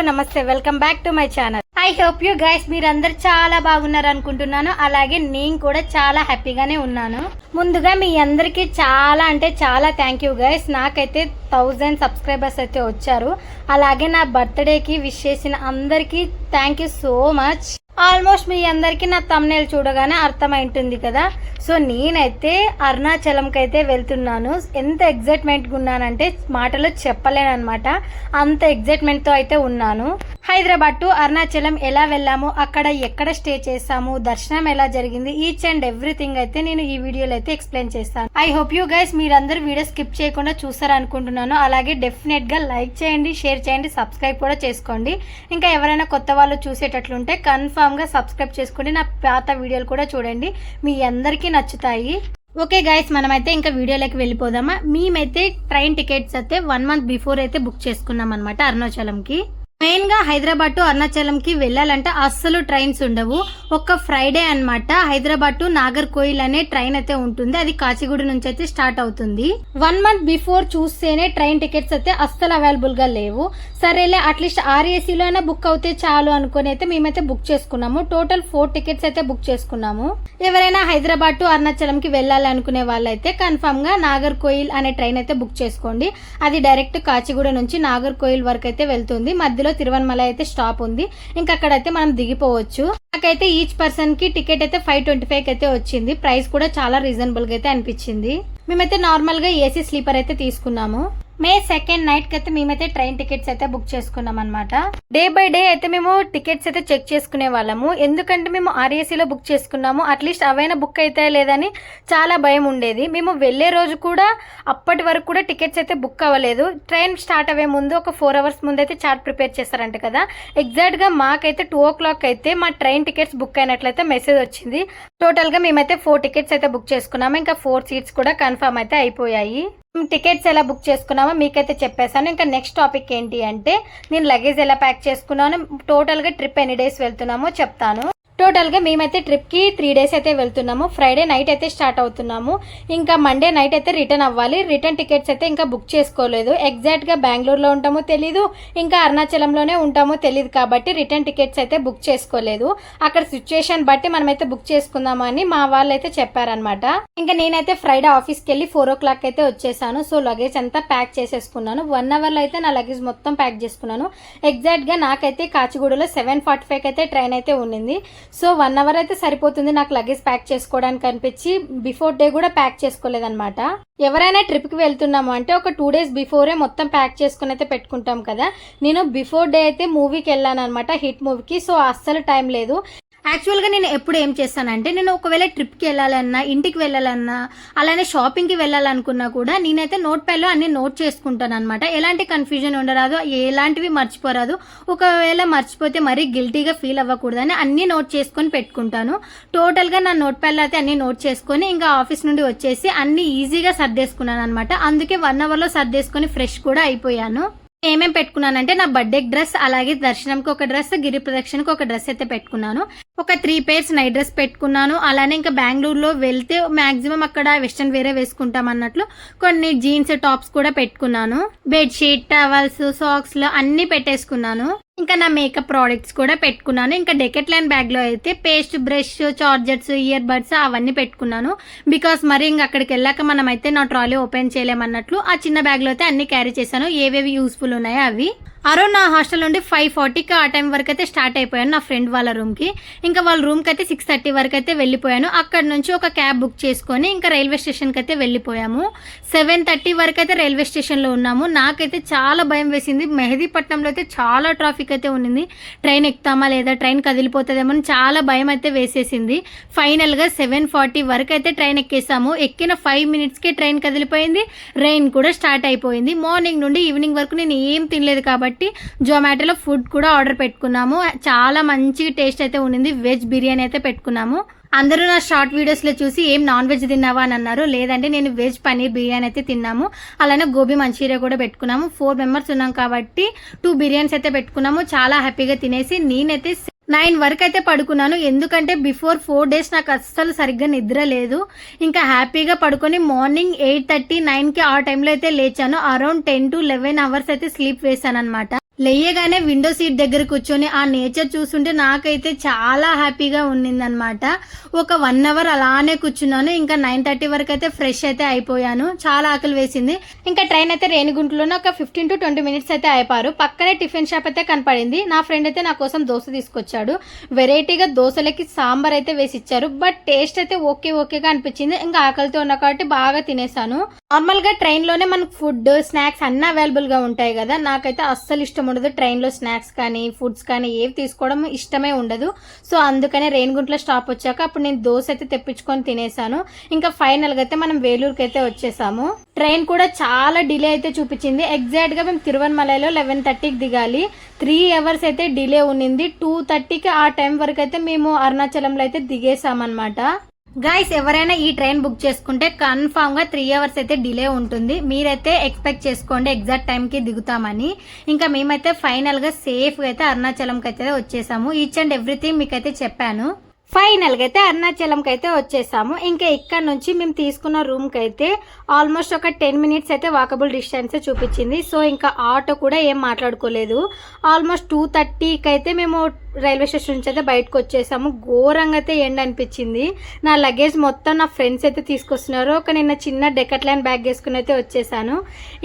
నమస్తే, welcome back to my channel. I hope you guys మీరందరు చాలా బాగున్నారు అనుకుంటున్నాను. అలాగే నేను కూడా చాలా హ్యాపీగానే ఉన్నాను. ముందుగా మీ అందరికీ చాలా అంటే చాలా థ్యాంక్ యూ గైస్. నాకైతే 1000 సబ్స్క్రైబర్స్ అయితే వచ్చారు. అలాగే నా బర్త్డేకి విష్ చేసిన అందరికీ thank you so much. Almost మీ అందరికీ నా థంబ్నెయిల్ చూడగానే అర్థమైంటుంది కదా. సో నేనైతే అరుణాచలంకి అయితే వెళ్తున్నాను. ఎంత ఎగ్జైట్మెంట్గా ఉన్నానంటే మాటలో చెప్పలేనమాట. అంత ఎగ్జైట్మెంట్తో అయితే ఉన్నాను. హైదరాబాద్ టు అరుణాచలం ఎలా వెళ్ళాము, అక్కడ ఎక్కడ స్టే చేసాము, దర్శనం ఎలా జరిగింది, ఈచ్ అండ్ ఎవ్రీథింగ్ అయితే నేను ఈ వీడియోలో అయితే ఎక్స్ప్లెయిన్ చేస్తాను. ఐ హోప్ యూ గైస్ మీరందరూ వీడియో స్కిప్ చేయకుండా చూస్తారు అనుకుంటున్నాను. అలాగే డెఫినెట్గా లైక్ చేయండి, షేర్ చేయండి, సబ్స్క్రైబ్ కూడా చేసుకోండి. ఇంకా ఎవరైనా కొత్త వాళ్ళు చూసేటట్లుంటే కన్ఫామ్గా సబ్స్క్రైబ్ చేసుకోండి. నా పాత వీడియోలు కూడా చూడండి, మీ అందరికీ నచ్చుతాయి. ఓకే గైస్, మనమైతే ఇంకా వీడియోలోకి వెళ్ళిపోదామా. మేమైతే ట్రైన్ టికెట్స్ అయితే 1 month బిఫోర్ అయితే బుక్ చేసుకున్నాం అనమాట అరుణాచలంకి. మెయిన్ గా హైదరాబాద్ టు అరుణాచలంకి వెళ్ళాలంటే అస్సలు ట్రైన్స్ ఉండవు. ఒక ఫ్రైడే అన్నమాట హైదరాబాద్ టు నాగర్కోయిల్ అనే ట్రైన్ అయితే ఉంటుంది. అది కాచిగూడ నుంచి అయితే స్టార్ట్ అవుతుంది. 1 month బిఫోర్ చూస్తేనే ట్రైన్ టికెట్స్ అయితే అస్సలు అవైలబుల్ గా లేవు. సరేలే అట్లీస్ట్ ఆర్ఏసీలో అయినా బుక్ అవుతే చాలు అనుకుని అయితే మేమైతే బుక్ చేసుకున్నాము. టోటల్ 4 టికెట్స్ అయితే బుక్ చేసుకున్నాము. ఎవరైనా హైదరాబాద్ టు అరుణాచలంకి వెళ్ళాలి అనుకునే వాళ్ళైతే కన్ఫర్మ్ గా నాగర్కోయిల్ అనే ట్రైన్ అయితే బుక్ చేసుకోండి. అది డైరెక్ట్ కాచిగూడ నుంచి నాగర్కోయిల్ వరకు అయితే వెళ్తుంది. మధ్యలో తిరువన్మల అయితే స్టాప్ ఉంది. ఇంకా అక్కడైతే మనం దిగిపోవచ్చు. నాకైతే ఈచ్ పర్సన్ కి టికెట్ అయితే 525 అయితే వచ్చింది. ప్రైస్ కూడా చాలా రీజనబుల్ గా అయితే అనిపించింది. మేమైతే నార్మల్ గా ఏసీ స్లీపర్ అయితే తీసుకున్నాము. May 2nd నైట్ కి అయితే మేమైతే ట్రైన్ టికెట్స్ అయితే బుక్ చేసుకున్నాం అనమాట. డే బై డే అయితే మేము టికెట్స్ అయితే చెక్ చేసుకునే వాళ్ళము. ఎందుకంటే మేము ఆర్ఏసీలో బుక్ చేసుకున్నాము. అట్లీస్ట్ అవైనా బుక్ అయితే లేదని చాలా భయం ఉండేది. మేము వెళ్లే రోజు కూడా అప్పటి వరకు కూడా టికెట్స్ అయితే బుక్ అవ్వలేదు. ట్రైన్ స్టార్ట్ అయ్యే ముందు ఒక 4 hours ముందు అయితే చార్ట్ ప్రిపేర్ చేస్తారంట కదా. ఎగ్జాక్ట్ గా మాకైతే 2 o'clock అయితే మా ట్రైన్ టికెట్స్ బుక్ అయినట్లయితే మెసేజ్ వచ్చింది. టోటల్ గా మేమైతే 4 టికెట్స్ అయితే బుక్ చేసుకున్నాము. ఇంకా 4 seats కూడా కన్ఫర్మ్ అయితే అయిపోయాయి. టికెట్స్ ఎలా బుక్ చేసుకున్నామో మీకైతే చెప్పేశాను. ఇంకా నెక్స్ట్ టాపిక్ ఏంటి అంటే నేను లగేజ్ ఎలా ప్యాక్ చేసుకున్నాను, టోటల్గా ట్రిప్ ఎన్ని డేస్ వెళ్తున్నామో చెప్తాను. టోటల్గా మేమైతే ట్రిప్కి 3 days అయితే వెళ్తున్నాము. ఫ్రైడే నైట్ అయితే స్టార్ట్ అవుతున్నాము. ఇంకా మండే నైట్ అయితే రిటర్న్ అవ్వాలి. రిటర్న్ టికెట్స్ అయితే ఇంకా బుక్ చేసుకోలేదు. ఎగ్జాక్ట్గా బెంగళూరులో ఉంటామో తెలీదు, ఇంకా అరుణాచలంలోనే ఉంటామో తెలియదు కాబట్టి రిటర్న్ టికెట్స్ అయితే బుక్ చేసుకోలేదు. అక్కడ సిచ్యుయేషన్ బట్టి మనమైతే బుక్ చేసుకుందామని మా వాళ్ళు అయితే చెప్పారనమాట. ఇంకా నేనైతే ఫ్రైడే ఆఫీస్కి వెళ్ళి 4 o'clock అయితే వచ్చేసాను. సో లగేజ్ అంతా ప్యాక్ చేసేసుకున్నాను. 1 hourలో అయితే నా లగేజ్ మొత్తం ప్యాక్ చేసుకున్నాను. ఎగ్జాక్ట్గా నాకైతే కాచిగూడలో 7:45 అయితే ట్రైన్ అయితే ఉండింది. సో 1 hour అయితే సరిపోతుంది నాకు లగేజ్ ప్యాక్ చేసుకోవడానికి అనిపించి బిఫోర్ డే కూడా ప్యాక్ చేసుకోలేదన్నమాట. ఎవరైనా ట్రిప్కి వెళ్తున్నాము అంటే ఒక 2 days బిఫోరే మొత్తం ప్యాక్ చేసుకుని అయితే పెట్టుకుంటాం కదా. నేను బిఫోర్ డే అయితే మూవీకి వెళ్ళాను అనమాట, హిట్ మూవీకి. సో అస్సలు టైం లేదు. యాక్చువల్గా నేను ఎప్పుడు ఏం చేస్తానంటే నేను ఒకవేళ ట్రిప్కి వెళ్ళాలన్నా, ఇంటికి వెళ్ళాలన్నా, అలానే షాపింగ్కి వెళ్ళాలనుకున్నా కూడా నేనైతే నోట్ ప్యాడ్లో అన్ని నోట్ చేసుకుంటాను అనమాట. ఎలాంటి కన్ఫ్యూజన్ ఉండరాదు, ఎలాంటివి మర్చిపోరాదు. ఒకవేళ మర్చిపోతే మరీ గిల్టీగా ఫీల్ అవ్వకూడదని అన్ని నోట్ చేసుకొని పెట్టుకుంటాను. టోటల్గా నా నోట్ ప్యాడ్లో అయితే అన్ని నోట్ చేసుకొని ఇంకా ఆఫీస్ నుండి వచ్చేసి అన్ని ఈజీగా సర్దేసుకున్నాను అనమాట. అందుకే 1 hourలో సర్దేసుకొని ఫ్రెష్ కూడా అయిపోయాను. ఏమేమి పెట్టుకున్నానంటే నా బర్త్డే డ్రెస్, అలాగే దర్శనంకి ఒక డ్రెస్, గిరి ప్రదక్షిణకి ఒక డ్రెస్ అయితే పెట్టుకున్నాను. ఒక 3 pairs నైట్ డ్రెస్ పెట్టుకున్నాను. అలానే ఇంకా బెంగళూరులో వెళ్తే మాక్సిమం అక్కడ వెస్ట్రన్ వేరే వేసుకుంటాం అన్నట్లు కొన్ని జీన్స్ టాప్స్ కూడా పెట్టుకున్నాను. బెడ్షీట్, టవల్స్, సాక్స్లు అన్ని పెట్టేసుకున్నాను. ఇంకా నా మేకప్ ప్రోడక్ట్స్ కూడా పెట్టుకున్నాను. ఇంకా డెకెట్లాన్ బ్యాగ్లో అయితే paste, brush, chargers, ear buds అవన్నీ పెట్టుకున్నాను. బికాస్ మరి ఇంకా అక్కడికి వెళ్ళాక మనం అయితే నా ట్రాలీ ఓపెన్ చేయలేమన్నట్లు ఆ చిన్న బ్యాగ్లో అయితే అన్ని క్యారీ చేశాను. ఏవేవి యూస్ఫుల్ ఉన్నాయో అవి. అరౌండ్ నా హాస్టల్ నుండి 5:40కి ఆ టైం వరకు అయితే స్టార్ట్ అయిపోయాను నా ఫ్రెండ్ వాళ్ళ రూమ్కి. ఇంకా వాళ్ళ రూమ్కి అయితే 6:30 వరకు అయితే వెళ్ళిపోయాను. అక్కడ నుంచి ఒక క్యాబ్ బుక్ చేసుకొని ఇంకా రైల్వే స్టేషన్కి అయితే వెళ్ళిపోయాము. 7:30 వరకు అయితే రైల్వే స్టేషన్లో ఉన్నాము. నాకైతే చాలా భయం వేసింది. మెహదీపట్నంలో అయితే చాలా ట్రాఫిక్ అయితే ఉన్నింది. ట్రైన్ ఎక్కుతామా లేదా, ట్రైన్ కదిలిపోతుందేమో అని చాలా భయం అయితే వేసేసింది. ఫైనల్గా 7:40 వరకు అయితే ట్రైన్ ఎక్కేసాము. ఎక్కిన 5 minutesకే ట్రైన్ కదిలిపోయింది. రెయిన్ కూడా స్టార్ట్ అయిపోయింది. మార్నింగ్ నుండి ఈవినింగ్ వరకు నేను ఏం తినలేదు కాబట్టి జొమాటోలో ఫుడ్ కూడా ఆర్డర్ పెట్టుకున్నాము. చాలా మంచి టేస్ట్ అయితే ఉండింది. వెజ్ బిర్యానీ అయితే పెట్టుకున్నాము. అందరూ నా షార్ట్ వీడియోస్లో చూసి ఏం నాన్ వెజ్ తిన్నావా అని అన్నారు. లేదంటే నేను వెజ్ పన్నీర్ బిర్యానీ అయితే తిన్నాము. అలానే గోబీ మంచూరియా కూడా పెట్టుకున్నాము. 4 members ఉన్నాం కాబట్టి 2 బిర్యానీస్ అయితే పెట్టుకున్నాము. చాలా హ్యాపీగా తినేసి నేనైతే 9 వరకు అయితే పడుకున్నాను. ఎందుకంటే బిఫోర్ 4 days నాకు అస్సలు సరిగ్గా నిద్ర లేదు. ఇంకా హ్యాపీగా పడుకొని మార్నింగ్ 8:30, 9కి ఆ టైంలో అయితే లేచాను. అరౌండ్ 10 to 11 hours అయితే స్లీప్ వేసాను అనమాట. లేయగానే విండో సీట్ దగ్గర కూర్చొని ఆ నేచర్ చూస్తుంటే నాకైతే చాలా హ్యాపీగా ఉండిందనమాట. ఒక 1 అవర్ అలానే కూర్చున్నాను. ఇంకా 9:30 వరకు అయితే ఫ్రెష్ అయితే అయిపోయాను. చాలా ఆకలి వేసింది. ఇంకా ట్రైన్ అయితే రేణిగుంటలోనే ఒక 15 to 20 మినిట్స్ అయితే అయిపోయారు. పక్కనే టిఫిన్ షాప్ అయితే కనపడింది. నా ఫ్రెండ్ అయితే నా కోసం దోశ తీసుకొచ్చాడు. వెరైటీగా దోశలకి సాంబార్ అయితే వేసి ఇచ్చారు. బట్ టేస్ట్ అయితే ఓకేగా అనిపించింది. ఇంకా ఆకలితో ఉన్నా కాబట్టి బాగా తినేసాను. నార్మల్గా ట్రైన్లోనే మనకు ఫుడ్ స్నాక్స్ అన్నీ అవైలబుల్గా ఉంటాయి కదా. నాకైతే అస్సలు ఇష్టం ఉండదు ట్రైన్లో స్నాక్స్ కానీ ఫుడ్స్ కానీ ఏవి తీసుకోవడం ఇష్టమే ఉండదు. సో అందుకనే రేణిగుంటలో స్టాప్ వచ్చాక అప్పుడు నేను దోశ అయితే తెప్పించుకొని తినేసాను. ఇంకా ఫైనల్గా అయితే మనం వేలూరుకి అయితే వచ్చేసాము. ట్రైన్ కూడా చాలా డిలే అయితే చూపించింది. ఎగ్జాక్ట్గా మేము తిరువన్మలలో 11:30కి దిగాలి. 3 అవర్స్ అయితే డిలే ఉన్నింది. 2:30కి ఆ టైం వరకు అయితే మేము అరుణాచలంలో అయితే దిగేసామన్నమాట. గైస్ ఎవరైనా ఈ ట్రైన్ బుక్ చేసుకుంటే కన్ఫామ్ గా 3 అవర్స్ అయితే డిలే ఉంటుంది. మీరైతే ఎక్స్పెక్ట్ చేసుకోండి ఎగ్జాక్ట్ టైం కి దిగుతామని. ఇంకా మేమైతే ఫైనల్ గా సేఫ్ గా అయితే అరుణాచలంకి అయితే వచ్చేసాము. ఈచ్ అండ్ ఎవ్రీథింగ్ మీకైతే చెప్పాను. ఫైనల్ గా అయితే అరుణాచలంకి అయితే వచ్చేసాము. ఇంకా ఇక్కడ నుంచి మేము తీసుకున్న రూమ్ కి అయితే ఆల్మోస్ట్ ఒక 10 మినిట్స్ అయితే వాకబుల్ డిస్టెన్స్ చూపించింది. సో ఇంకా ఆటో కూడా ఏం మాట్లాడుకోలేదు. ఆల్మోస్ట్ 2:30కి అయితే మేము రైల్వే స్టేషన్ నుంచి అయితే బయటకు వచ్చేసాము. ఘోరంగా అయితే ఎండ అనిపించింది. నా లగేజ్ మొత్తం నా ఫ్రెండ్స్ అయితే తీసుకొస్తున్నారు. ఒక నిన్న చిన్న డెకట్లాన్ బ్యాగ్ వేసుకుని అయితే వచ్చేసాను.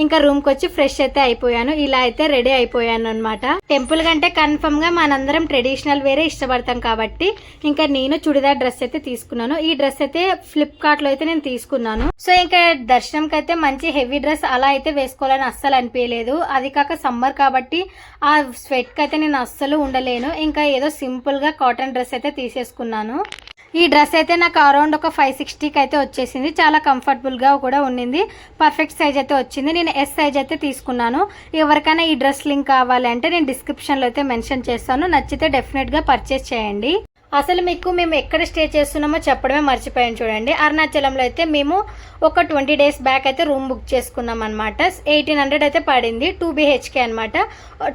ఇంకా రూమ్కి వచ్చి ఫ్రెష్ అయితే అయిపోయాను. ఇలా అయితే రెడీ అయిపోయాను అనమాట. టెంపుల్ కంటే కన్ఫర్మ్ గా మనందరం ట్రెడిషనల్ వేరే ఇష్టపడతాం కాబట్టి ఇంకా నేను చుడిదార్ డ్రెస్ అయితే తీసుకున్నాను. ఈ డ్రెస్ అయితే ఫ్లిప్కార్ట్ లో అయితే నేను తీసుకున్నాను. సో ఇంకా దర్శనంకి అయితే మంచి హెవీ డ్రెస్ అలా అయితే వేసుకోవాలని అస్సలు అనిపించలేదు. అది కాక సమ్మర్ కాబట్టి ఆ స్వెట్ కి అయితే నేను అస్సలు ఉండలేను. ఇంకా ఏదో సింపుల్ గా కాటన్ డ్రెస్ అయితే తీసేసుకున్నాను. ఈ డ్రెస్ అయితే నాకు అరౌండ్ ఒక 560కి అయితే వచ్చేసింది. చాలా కంఫర్టబుల్ గా కూడా ఉండింది. పర్ఫెక్ట్ సైజ్ అయితే వచ్చింది. నేను ఎస్ సైజ్ అయితే తీసుకున్నాను. ఎవరికైనా ఈ డ్రెస్ లింక్ కావాలి అంటే నేను డిస్క్రిప్షన్ లో అయితే మెన్షన్ చేస్తాను. నచ్చితే డెఫినెట్ గా పర్చేస్ చేయండి. అసలు మీకు మేము ఎక్కడ స్టే చేస్తున్నామో చెప్పడమే మర్చిపోయాను చూడండి. అరుణాచలంలో అయితే మేము ఒక 20 డేస్ బ్యాక్ అయితే రూమ్ బుక్ చేసుకున్నాం అనమాట. 1800 అయితే పడింది. 2 BHK అనమాట.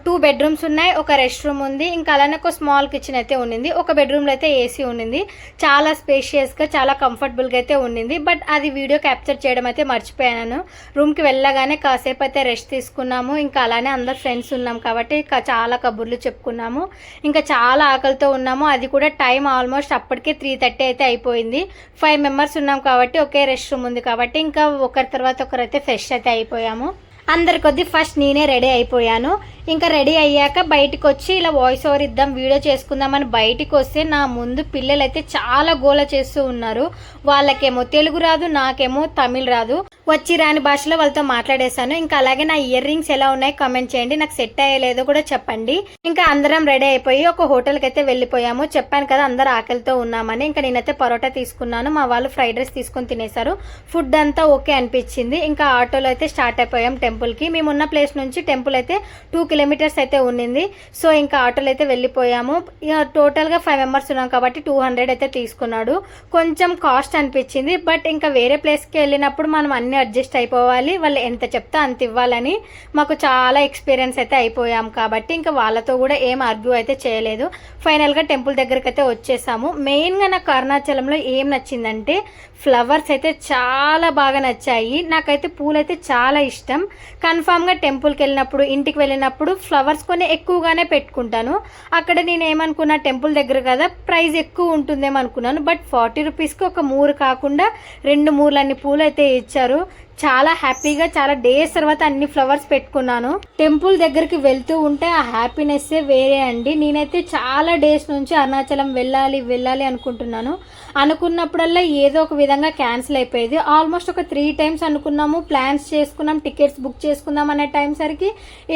2 బెడ్రూమ్స్ ఉన్నాయి. ఒక రెస్ట్ రూమ్ ఉంది. ఇంకా అలానే ఒక స్మాల్ కిచెన్ అయితే ఉండింది. ఒక బెడ్రూమ్లో అయితే ఏసీ ఉండింది. చాలా స్పేషియస్గా చాలా కంఫర్టబుల్గా అయితే ఉండింది. బట్ అది వీడియో క్యాప్చర్ చేయడం అయితే మర్చిపోయాను. రూమ్కి వెళ్ళగానే కాసేపు అయితే రెస్ట్ తీసుకున్నాము. ఇంకా అలానే అందరు ఫ్రెండ్స్ ఉన్నాం కాబట్టి చాలా కబుర్లు చెప్పుకున్నాము. ఇంకా చాలా ఆకలితో ఉన్నాము. అది కూడా టైం ఆల్మోస్ట్ అప్పటికే 3:30 అయితే అయిపోయింది. 5 మెంబర్స్ ఉన్నాం కాబట్టి ఒకే రెస్ట్ రూమ్ ఉంది కాబట్టి ఇంకా ఒకరి తర్వాత ఒకరైతే ఫ్రెష్ అయితే అయిపోయాము. అందరి కొద్ది ఫస్ట్ నేనే రెడీ అయిపోయాను. ఇంకా రెడీ అయ్యాక బయటకు వచ్చి ఇలా వాయిస్ ఓవర్ ఇద్దాం వీడియో చేసుకుందామని బయటికి వస్తే నా ముందు పిల్లలు అయితే చాలా గోల చేస్తూ ఉన్నారు. వాళ్ళకేమో తెలుగు రాదు, నాకేమో తమిళ్ రాదు. వచ్చి రాని భాషలో వాళ్ళతో మాట్లాడేశాను. ఇంకా అలాగే నా ఇయర్ రింగ్స్ ఎలా ఉన్నాయి కామెంట్ చేయండి. నాకు సెట్ అయ్యలేదో కూడా చెప్పండి. ఇంకా అందరం రెడీ అయిపోయి ఒక హోటల్కి అయితే వెళ్ళిపోయాము. చెప్పాను కదా అందరు ఆకలితో ఉన్నామని. ఇంకా నేనైతే పరోటా తీసుకున్నాను. మా వాళ్ళు ఫ్రైడ్ రైస్ తీసుకొని తినేశారు. ఫుడ్ అంతా ఓకే అనిపించింది. ఇంకా ఆటోలో అయితే స్టార్ట్ అయిపోయాం టెంపుల్కి. మేము ఉన్న ప్లేస్ నుంచి టెంపుల్ అయితే 2 కిలోమీటర్స్ అయితే ఉండింది. సో ఇంకా ఆటోలో అయితే వెళ్ళిపోయాము. ఇక టోటల్గా 5 మెంబర్స్ ఉన్నాం కాబట్టి 200 అయితే తీసుకున్నాడు. కొంచెం కాస్ట్ అనిపించింది. బట్ ఇంకా వేరే ప్లేస్కి వెళ్ళినప్పుడు మనం అన్ని అడ్జస్ట్ అయిపోవాలి. వాళ్ళు ఎంత చెప్తా అంత ఇవ్వాలని మాకు చాలా ఎక్స్పీరియన్స్ అయితే అయిపోయాం కాబట్టి ఇంకా వాళ్ళతో కూడా ఏం ఆర్గ్యూ అయితే చేయలేదు. ఫైనల్గా టెంపుల్ దగ్గరికి అయితే వచ్చేసాము. మెయిన్గా నాకు అరుణాచలంలో ఏం నచ్చిందంటే ఫ్లవర్స్ అయితే చాలా బాగా నచ్చాయి. నాకైతే పూలు అయితే చాలా ఇష్టం. కన్ఫామ్గా టెంపుల్కి వెళ్ళినప్పుడు ఇంటికి వెళ్ళినప్పుడు ఫ్లవర్స్ కొన్ని ఎక్కువగానే పెట్టుకుంటాను. అక్కడ నేను ఏమనుకున్నా టెంపుల్ దగ్గర కదా ప్రైస్ ఎక్కువ ఉంటుందేమో అనుకున్నాను. బట్ 40 రూపీస్కి ఒక 3 కాకుండా 2 మూరలన్ని పూలు అయితే ఇచ్చారు. చాలా హ్యాపీగా చాలా డేస్ తర్వాత అన్ని ఫ్లవర్స్ పెట్టుకున్నాను. టెంపుల్ దగ్గరికి వెళ్తూ ఉంటే ఆ హ్యాపీనెస్సే వేరే అండి. నేనైతే చాలా డేస్ నుంచి అరుణాచలం వెళ్ళాలి అనుకుంటున్నాను. అనుకున్నప్పుడల్లా ఏదో ఒక విధంగా క్యాన్సిల్ అయిపోయేది. ఆల్మోస్ట్ ఒక 3 టైమ్స్ అనుకున్నాము, ప్లాన్స్ చేసుకున్నాం, టికెట్స్ బుక్ చేసుకుందాం అనే టైం సరికి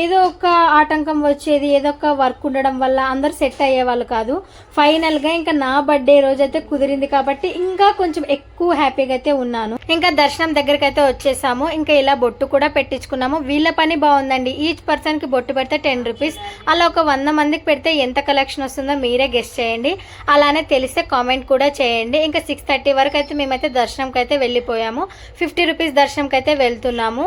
ఏదో ఒక ఆటంకం వచ్చేది. ఏదో ఒక వర్క్ ఉండడం వల్ల అందరు సెట్ అయ్యేవాళ్ళు కాదు. ఫైనల్గా ఇంకా నా బర్త్డే రోజు అయితే కుదిరింది కాబట్టి ఇంకా కొంచెం ఎక్కువ హ్యాపీగా అయితే ఉన్నాను. ఇంకా దర్శనం దగ్గరికి అయితే వచ్చేసాము. ఇంకా ఇలా బొట్టు కూడా పెట్టించుకున్నాము. వీళ్ళ పని బాగుందండి. ఈచ్ పర్సన్ కి బొట్టు పెడితే 10 రూపీస్. అలా ఒక 100 మందికి పెడితే ఎంత కలెక్షన్ వస్తుందో మీరే గెస్ చేయండి. అలానే తెలిస్తే కామెంట్ కూడా చేయండి. ఇంకా 6:30 వరకు అయితే మేమైతే దర్శనంకి అయితే వెళ్ళిపోయాము. 50 రూపీస్ దర్శనంకి అయితే వెళ్తున్నాము.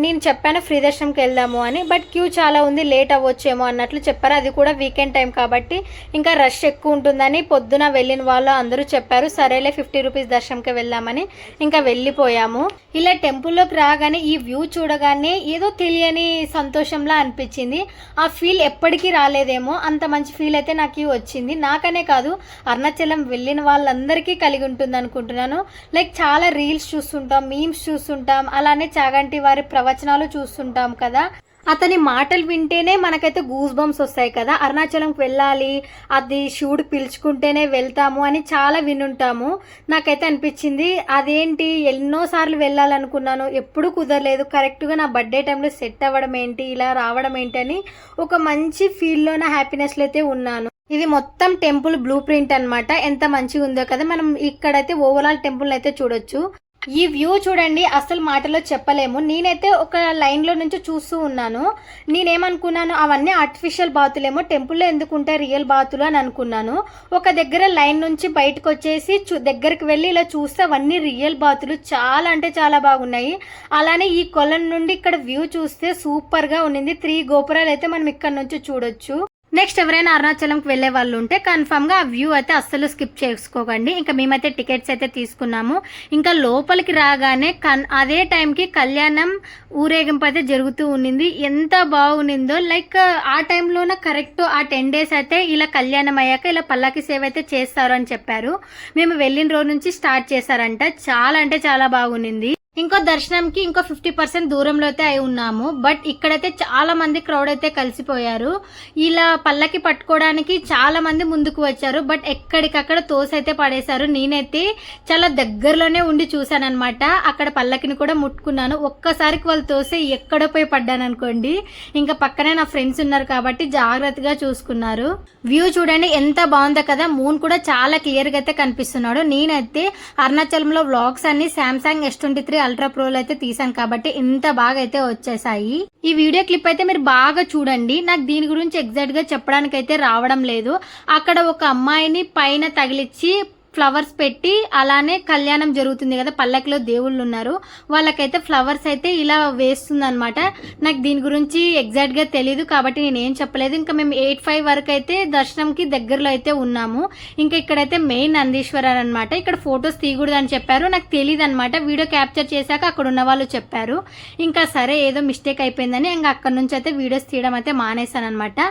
నేను చెప్పాను ఫ్రీ దర్శనంకి వెళ్దాము అని. బట్ క్యూ చాలా ఉంది, లేట్ అవ్వచ్చేమో అన్నట్లు చెప్పారు. అది కూడా వీకెండ్ టైం కాబట్టి ఇంకా రష్ ఎక్కువ ఉంటుందని పొద్దున వెళ్ళిన వాళ్ళు అందరూ చెప్పారు. సరేలే 50 రూపీస్ దర్శనం దర్శనంకి వెళ్దామని ఇంకా వెళ్ళిపోయాము. ఇలా టెంపుల్లోకి రాగానే ఈ వ్యూ చూడగానే ఏదో తెలియని సంతోషంలా అనిపించింది. ఆ ఫీల్ ఎప్పటికీ రాలేదేమో, అంత మంచి ఫీల్ అయితే నాకు వచ్చింది. నాకనే కాదు, అరుణాచలం వెళ్ళిన వాళ్ళందరికీ కలిగి ఉంటుంది అనుకుంటున్నాను. లైక్ చాలా రీల్స్ చూస్తుంటాం, మీమ్స్ చూస్తుంటాం, అలానే చాగంటి వారి ప్రవచనాలు చూస్తుంటాం కదా, అతని మాటలు వింటేనే మనకైతే గూస్ బంప్స్ వస్తాయి కదా. అరుణాచలంకి వెళ్ళాలి, అది శివుడు పిలుచుకుంటేనే వెళ్తాము అని చాలా వినుంటాము. నాకైతే అనిపించింది అదేంటి, ఎన్నోసార్లు వెళ్ళాలనుకున్నాను, ఎప్పుడు కుదరలేదు, కరెక్ట్గా నా బర్త్డే టైంలో సెట్ అవ్వడం ఏంటి, ఇలా రావడం ఏంటి అని ఒక మంచి ఫీల్లో నా హ్యాపీనెస్లో అయితే ఉన్నాను. ఇది మొత్తం టెంపుల్ బ్లూ ప్రింట్ అనమాట. ఎంత మంచిగా ఉందో కదా. మనం ఇక్కడైతే ఓవరాల్ టెంపుల్ అయితే చూడొచ్చు. ఈ వ్యూ చూడండి, అసలు మాటలో చెప్పలేము. నేనైతే ఒక లైన్లో నుంచి చూస్తూ ఉన్నాను. నేనేమనుకున్నాను, అవన్నీ ఆర్టిఫిషియల్ బాతులేమో, టెంపుల్లో ఎందుకు ఉంటాయి రియల్ బాతులు అని అనుకున్నాను. ఒక దగ్గర లైన్ నుంచి బయటకు వచ్చేసి దగ్గరికి వెళ్ళి ఇలా చూస్తే అవన్నీ రియల్ బాతులు. చాలా అంటే చాలా బాగున్నాయి. అలానే ఈ కొలను నుండి ఇక్కడ వ్యూ చూస్తే సూపర్గా ఉన్నింది. 3 గోపురాలు అయితే మనం ఇక్కడ నుంచి చూడొచ్చు. నెక్స్ట్ ఎవరైనా అరుణాచలంకి వెళ్ళే వాళ్ళు ఉంటే కన్ఫామ్గా ఆ వ్యూ అయితే అస్సలు స్కిప్ చేసుకోకండి. ఇంకా మేమైతే టికెట్స్ అయితే తీసుకున్నాము. ఇంకా లోపలికి రాగానే అదే టైంకి కళ్యాణం ఊరేగింపు అయితే జరుగుతూ ఉన్నింది. ఎంత బాగునిందో. లైక్ ఆ టైంలోనే కరెక్ట్ ఆ 10 days అయితే ఇలా కళ్యాణం అయ్యాక ఇలా పల్లకి సేవ అయితే చేస్తారు అని చెప్పారు. మేము వెళ్ళిన రోజు నుంచి స్టార్ట్ చేశారంట. చాలా అంటే చాలా బాగునింది. ఇంకో దర్శనంకి ఇంకో 50% దూరంలో అయితే అయి ఉన్నాము. బట్ ఇక్కడైతే చాలా మంది క్రౌడ్ అయితే కలిసిపోయారు. ఇలా పల్లకి పట్టుకోవడానికి చాలా మంది ముందుకు వచ్చారు. బట్ ఎక్కడికక్కడ తోసైతే పడేశారు. నేనైతే చాలా దగ్గరలోనే ఉండి చూసాను అనమాట. అక్కడ పల్లకిని కూడా ముట్టుకున్నాను. ఒక్కసారికి వాళ్ళు తోసే ఎక్కడో పోయి పడ్డాను అనుకోండి. ఇంకా పక్కనే నా ఫ్రెండ్స్ ఉన్నారు కాబట్టి జాగ్రత్తగా చూసుకున్నారు. వ్యూ చూడండి ఎంత బాగుందో కదా. మూన్ కూడా చాలా క్లియర్గా అయితే కనిపిస్తున్నాడు. నేనైతే అరుణాచలంలో వ్లాగ్స్ అన్ని శాంసంగ్ S23 అల్ట్రా ప్రోలు అయితే తీసాను కాబట్టి ఇంత బాగా అయితే వచ్చేసాయి. ఈ వీడియో క్లిప్ అయితే మీరు బాగా చూడండి. నాకు దీని గురించి ఎగ్జాక్ట్ గా చెప్పడానికి అయితే రావడం లేదు. అక్కడ ఒక అమ్మాయిని పైన తగిలిచ్చి ఫ్లవర్స్ పెట్టి అలానే కళ్యాణం జరుగుతుంది కదా, పల్లకిలో దేవుళ్ళు ఉన్నారు, వాళ్ళకైతే ఫ్లవర్స్ అయితే ఇలా వేస్తుంది అనమాట. నాకు దీని గురించి ఎగ్జాక్ట్ గా తెలీదు కాబట్టి నేను ఏం చెప్పలేదు. ఇంకా మేము 8-5 వరకు అయితే దర్శనంకి దగ్గరలో అయితే ఉన్నాము. ఇంకా ఇక్కడైతే మెయిన్ నందీశ్వరర్ అనమాట. ఇక్కడ ఫొటోస్ తీయకూడదు అని చెప్పారు. నాకు తెలియదు అనమాట. వీడియో క్యాప్చర్ చేశాక అక్కడ ఉన్న వాళ్ళు చెప్పారు. ఇంకా సరే ఏదో మిస్టేక్ అయిపోయిందని ఇంకా అక్కడ నుంచి అయితే వీడియోస్ తీయడం అయితే మానేశాను అనమాట.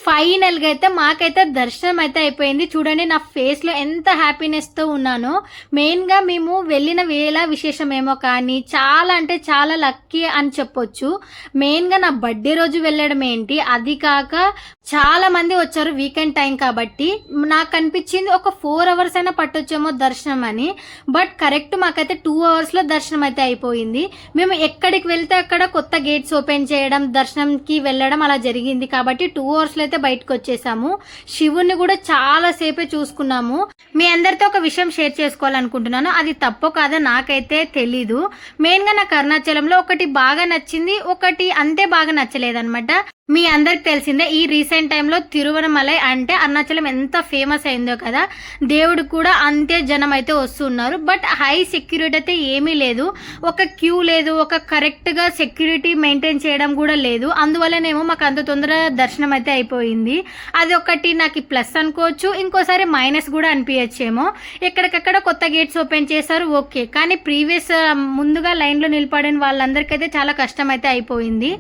ఫైనల్ గా అయితే మాకైతే దర్శనం అయితే అయిపోయింది. చూడండి నా ఫేస్ లో ఎంత హ్యాపీనెస్ తో ఉన్నానో. మెయిన్ గా మేము వెళ్ళిన వేళ విశేషమేమో కానీ చాలా అంటే చాలా లక్కీ అని చెప్పొచ్చు. మెయిన్ గా నా బర్త్డే రోజు వెళ్ళడం ఏంటి, అది కాక చాలా మంది వచ్చారు వీకెండ్ టైం కాబట్టి. నాకు అనిపించింది ఒక 4 hours అయినా పట్టొచ్చేమో దర్శనం అని. బట్ కరెక్ట్ మాకైతే 2 hours లో దర్శనం అయితే అయిపోయింది. మేము ఎక్కడికి వెళ్తే అక్కడ కొత్త గేట్స్ ఓపెన్ చేయడం, దర్శనంకి వెళ్ళడం అలా జరిగింది కాబట్టి 2 hours అయితే బయటకు వచ్చేసాము. శివుణ్ణి కూడా చాలా సేపే చూసుకున్నాము. మీ అందరితో ఒక విషయం షేర్ చేసుకోవాలనుకుంటున్నాను. అది తప్పో కాదో నాకైతే తెలీదు. మెయిన్ గా నాకు అరుణాచలంలో ఒకటి బాగా నచ్చింది, ఒకటి అంతే బాగా నచ్చలేదన్నమాట. మీ అందరికి తెలిసిందే ఈ రీసెంట్ టైంలో తిరువనమలై అంటే అరుణాచలం ఎంత ఫేమస్ అయిందో కదా. దేవుడు కూడా అంతే జనం అయితే వస్తున్నారు. బట్ హై సెక్యూరిటీ అయితే ఏమీ లేదు. ఒక క్యూ లేదు, ఒక కరెక్ట్ గా సెక్యూరిటీ మెయింటైన్ చేయడం కూడా లేదు. అందువల్లనేమో మాకు అంత తొందర దర్శనం అయితే అయిపోయింది. అది ఒకటి నాకు ప్లస్ అనుకోవచ్చు, ఇంకోసారి మైనస్ కూడా అనిపించచ్చేమో. ఎక్కడికక్కడ కొత్త గేట్స్ ఓపెన్ చేశారు ఓకే, కానీ ప్రీవియస్ ముందుగా లైన్ లో నిలబడిన వాళ్ళందరికైతే చాలా కష్టం అయితే అయిపోయింది.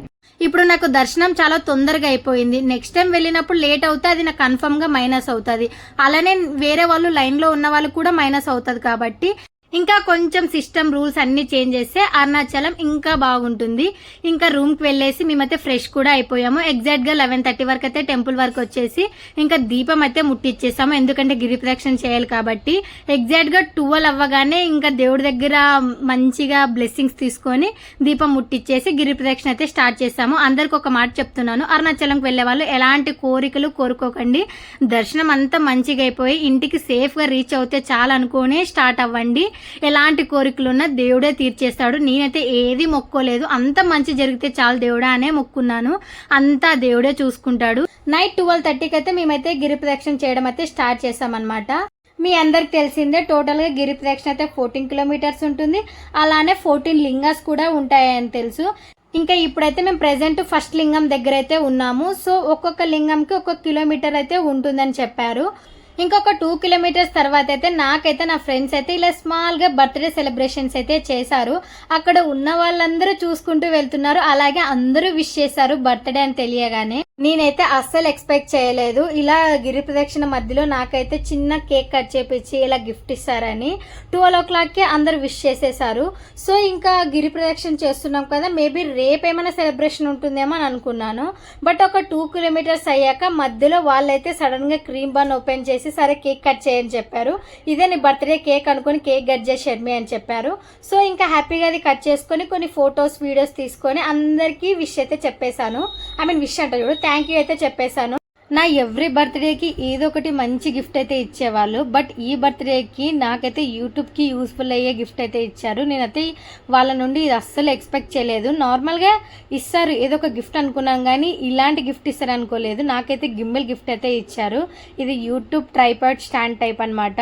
ఇప్పుడు నాకు దర్శనం చాలా తొందరగా అయిపోయింది. నెక్స్ట్ టైం వెళ్ళినప్పుడు లేట్ అవుతే అది నాకు కన్ఫర్మ్ గా మైనస్ అవుతుంది. అలానే వేరే వాళ్ళు లైన్ లో ఉన్న వాళ్ళు కూడా మైనస్ అవుతుంది కాబట్టి ఇంకా కొంచెం సిస్టమ్ రూల్స్ అన్ని చేంజ్ చేస్తే అరుణాచలం ఇంకా బాగుంటుంది. ఇంకా రూమ్కి వెళ్ళేసి మేమైతే ఫ్రెష్ కూడా అయిపోయాము. ఎగ్జాక్ట్గా 11:30 వరకు అయితే టెంపుల్ వరకు వచ్చేసి ఇంకా దీపం అయితే ముట్టిచ్చేసాము. ఎందుకంటే గిరి ప్రదక్షిణ చేయాలి కాబట్టి. ఎగ్జాక్ట్గా 12 అవ్వగానే ఇంకా దేవుడి దగ్గర మంచిగా బ్లెస్సింగ్స్ తీసుకొని దీపం ముట్టిచ్చేసి గిరి ప్రదక్షిణ అయితే స్టార్ట్ చేసాము. అందరికి ఒక మాట చెప్తున్నాను, అరుణాచలంకి వెళ్ళే వాళ్ళు ఎలాంటి కోరికలు కోరుకోకండి. దర్శనం అంతా మంచిగా అయిపోయి ఇంటికి సేఫ్గా రీచ్ అవుతే చాలా అనుకుని స్టార్ట్ అవ్వండి. ఎలాంటి కోరికలున్నా దేవుడే తీర్చేస్తాడు. నేనైతే ఏది మొక్కోలేదు, అంత మంచి జరిగితే చాలు దేవుడా అనే మొక్కున్నాను. అంతా దేవుడే చూసుకుంటాడు. నైట్ 12:30కి అయితే మేమైతే గిరి ప్రదక్షిణ చేయడం అయితే స్టార్ట్ చేసామన్నమాట. మీ అందరికి తెలిసిందే టోటల్ గా గిరి ప్రదక్షిణ అయితే 14 kilometers ఉంటుంది. అలానే 14 లింగాస్ కూడా ఉంటాయని తెలుసు. ఇంకా ఇప్పుడైతే మేము ప్రెసెంట్ ఫస్ట్ లింగం దగ్గర అయితే ఉన్నాము. సో ఒక్కొక్క లింగంకి 1 kilometer అయితే ఉంటుందని చెప్పారు. ఇంకొక 2 కిలోమీటర్స్ తర్వాత అయితే నాకైతే నా ఫ్రెండ్స్ అయితే ఇలా స్మాల్గా బర్త్డే సెలబ్రేషన్స్ అయితే చేశారు. అక్కడ ఉన్న వాళ్ళందరూ చూసుకుంటూ వెళ్తున్నారు. అలాగే అందరూ విష్ చేశారు బర్త్డే అని తెలియగానే. నేనైతే అస్సలు ఎక్స్పెక్ట్ చేయలేదు ఇలా గిరి ప్రదక్షిణ మధ్యలో నాకైతే చిన్న కేక్ కట్ చేపించి ఇలా గిఫ్ట్ ఇస్తారని. 12 o'clockకే అందరూ విష్ చేసేసారు. సో ఇంకా గిరి ప్రదక్షిణ చేస్తున్నాం కదా, మేబీ రేపు ఏమైనా సెలబ్రేషన్ ఉంటుందేమో అని అనుకున్నాను. బట్ ఒక 2 కిలోమీటర్స్ అయ్యాక మధ్యలో వాళ్ళైతే సడన్గా క్రీమ్ బన్ ఓపెన్ చేసి సరే కేక్ కట్ చేయని చెప్పారు. ఇదే నీ బర్త్డే కేక్ అనుకుని కేక్ కట్ చేసి షర్మి అని చెప్పారు. సో ఇంకా హ్యాపీగా అది కట్ చేసుకొని కొన్ని ఫొటోస్ వీడియోస్ తీసుకొని అందరికీ విష్ అయితే చెప్పేశాను. విష్ అంటే చూడు, థ్యాంక్ యూ అయితే చెప్పేశాను. నా ఎవ్రీ బర్త్డేకి ఏదో ఒకటి మంచి గిఫ్ట్ అయితే ఇచ్చేవాళ్ళు. బట్ ఈ బర్త్డేకి నాకైతే యూట్యూబ్కి యూస్ఫుల్ అయ్యే గిఫ్ట్ అయితే ఇచ్చారు. నేనైతే వాళ్ళ నుండి ఇది అస్సలు ఎక్స్పెక్ట్ చేయలేదు. నార్మల్గా ఇస్తారు ఏదో ఒక గిఫ్ట్ అనుకున్నాం, కానీ ఇలాంటి గిఫ్ట్ ఇస్తారు అనుకోలేదు. నాకైతే గిమ్మిల్ గిఫ్ట్ అయితే ఇచ్చారు. ఇది యూట్యూబ్ ట్రైపాడ్ స్టాండ్ టైప్ అనమాట.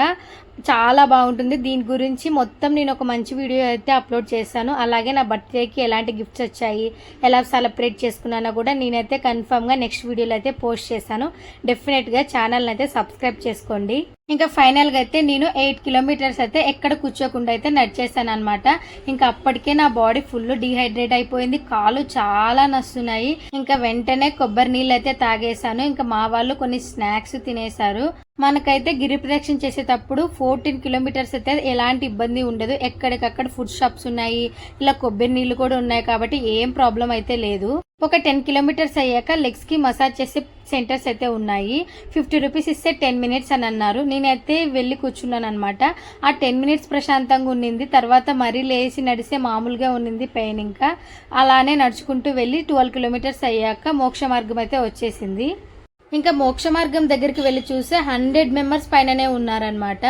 చాలా బాగుంటుంది. దీని గురించి మొత్తం నేను ఒక మంచి వీడియో అయితే అప్లోడ్ చేశాను. అలాగే నా బర్త్డేకి ఎలాంటి గిఫ్ట్స్ వచ్చాయి, ఎలా సెలబ్రేట్ చేసుకున్నానో కూడా నేనైతే కన్ఫర్మ్గా నెక్స్ట్ వీడియోలో అయితే పోస్ట్ చేశాను. డెఫినెట్గా ఛానల్ని అయితే సబ్స్క్రైబ్ చేసుకోండి. ఇంకా ఫైనల్గా అయితే నేను 8 కిలోమీటర్స్ అయితే ఎక్కడ కూర్చోకుండా అయితే నడిచేసాను అనమాట. ఇంకా అప్పటికే నా బాడీ ఫుల్ డీహైడ్రేట్ అయిపోయింది, కాళ్ళు చాలా నస్తున్నాయి. ఇంకా వెంటనే కొబ్బరి నీళ్ళు అయితే తాగేసాను. ఇంకా మా వాళ్ళు కొన్ని స్నాక్స్ తినేశారు. మనకైతే గిరి ప్రదక్షిణ చేసేటప్పుడు 14 కిలోమీటర్స్ అయితే ఎలాంటి ఇబ్బంది ఉండదు. ఎక్కడికక్కడ ఫుడ్ షాప్స్ ఉన్నాయి, ఇలా కొబ్బరి నీళ్ళు కూడా ఉన్నాయి కాబట్టి ఏం ప్రాబ్లం అయితే లేదు. ఒక 10 కిలోమీటర్స్ అయ్యాక లెగ్స్కి మసాజ్ చేసే సెంటర్స్ అయితే ఉన్నాయి. 50 రూపీస్ ఇస్తే 10 మినిట్స్ అని అన్నారు. నేనైతే వెళ్ళి కూర్చున్నాను అనమాట. ఆ 10 మినిట్స్ ప్రశాంతంగా ఉన్నింది. తర్వాత మరీ లేచి నడిస్తే మామూలుగా ఉన్నింది పెయిన్. ఇంకా అలానే నడుచుకుంటూ వెళ్ళి 12 కిలోమీటర్స్ అయ్యాక మోక్ష మార్గం అయితే వచ్చేసింది. ఇంకా మోక్ష మార్గం దగ్గరికి వెళ్ళి చూస్తే 100 మెంబర్స్ పైననే ఉన్నారనమాట.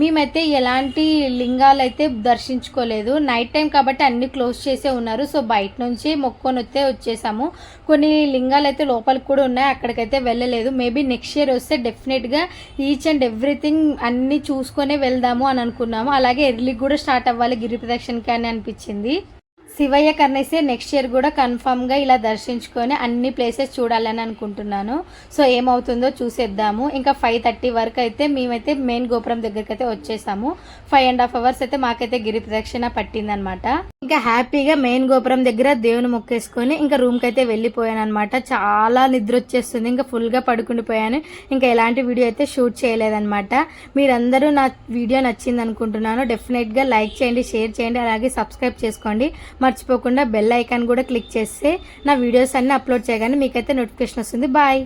మేమైతే ఎలాంటి లింగాలు అయితే దర్శించుకోలేదు. నైట్ టైం కాబట్టి అన్ని క్లోజ్ చేసే ఉన్నారు. సో బయట నుంచి మొక్కొని వచ్చేసాము. కొన్ని లింగాలు అయితే లోపలికి కూడా ఉన్నాయి, అక్కడికైతే వెళ్ళలేదు. మేబీ నెక్స్ట్ ఇయర్ వస్తే డెఫినెట్గా ఈచ్ అండ్ ఎవ్రీథింగ్ అన్నీ చూసుకొనే వెళ్దాము అని అనుకున్నాము. అలాగే ఎర్లీ కూడా స్టార్ట్ అవ్వాలి గిరి ప్రదక్షిణకి అని అనిపించింది. శివయ్య కర్ణేసే నెక్స్ట్ ఇయర్ కూడా కన్ఫామ్గా ఇలా దర్శించుకొని అన్ని ప్లేసెస్ చూడాలని అనుకుంటున్నాను. సో ఏమవుతుందో చూసేద్దాము. ఇంకా 5:30 వరకు అయితే మేమైతే మెయిన్ గోపురం దగ్గరికి అయితే వచ్చేసాము. 5.5 hours అయితే మాకైతే గిరి ప్రదక్షిణ పట్టిందనమాట. ఇంకా హ్యాపీగా మెయిన్ గోపురం దగ్గర దేవుని మొక్కేసుకొని ఇంకా రూమ్కి అయితే వెళ్ళిపోయాను అనమాట. చాలా నిద్ర వచ్చేస్తుంది, ఇంకా ఫుల్గా పడుకుండిపోయాను. ఇంకా ఎలాంటి వీడియో అయితే షూట్ చేయలేదన్నమాట. మీరందరూ నా వీడియో నచ్చింది అనుకుంటున్నాను. డెఫినెట్గా లైక్ చేయండి, షేర్ చేయండి, అలాగే సబ్స్క్రైబ్ చేసుకోండి. మర్చిపోకుండా బెల్ ఐకాన్ కూడా క్లిక్ చేస్తే నా వీడియోస్ అన్ని అప్లోడ్ చేయగానే మీకైతే నోటిఫికేషన్ వస్తుంది. బాయ్.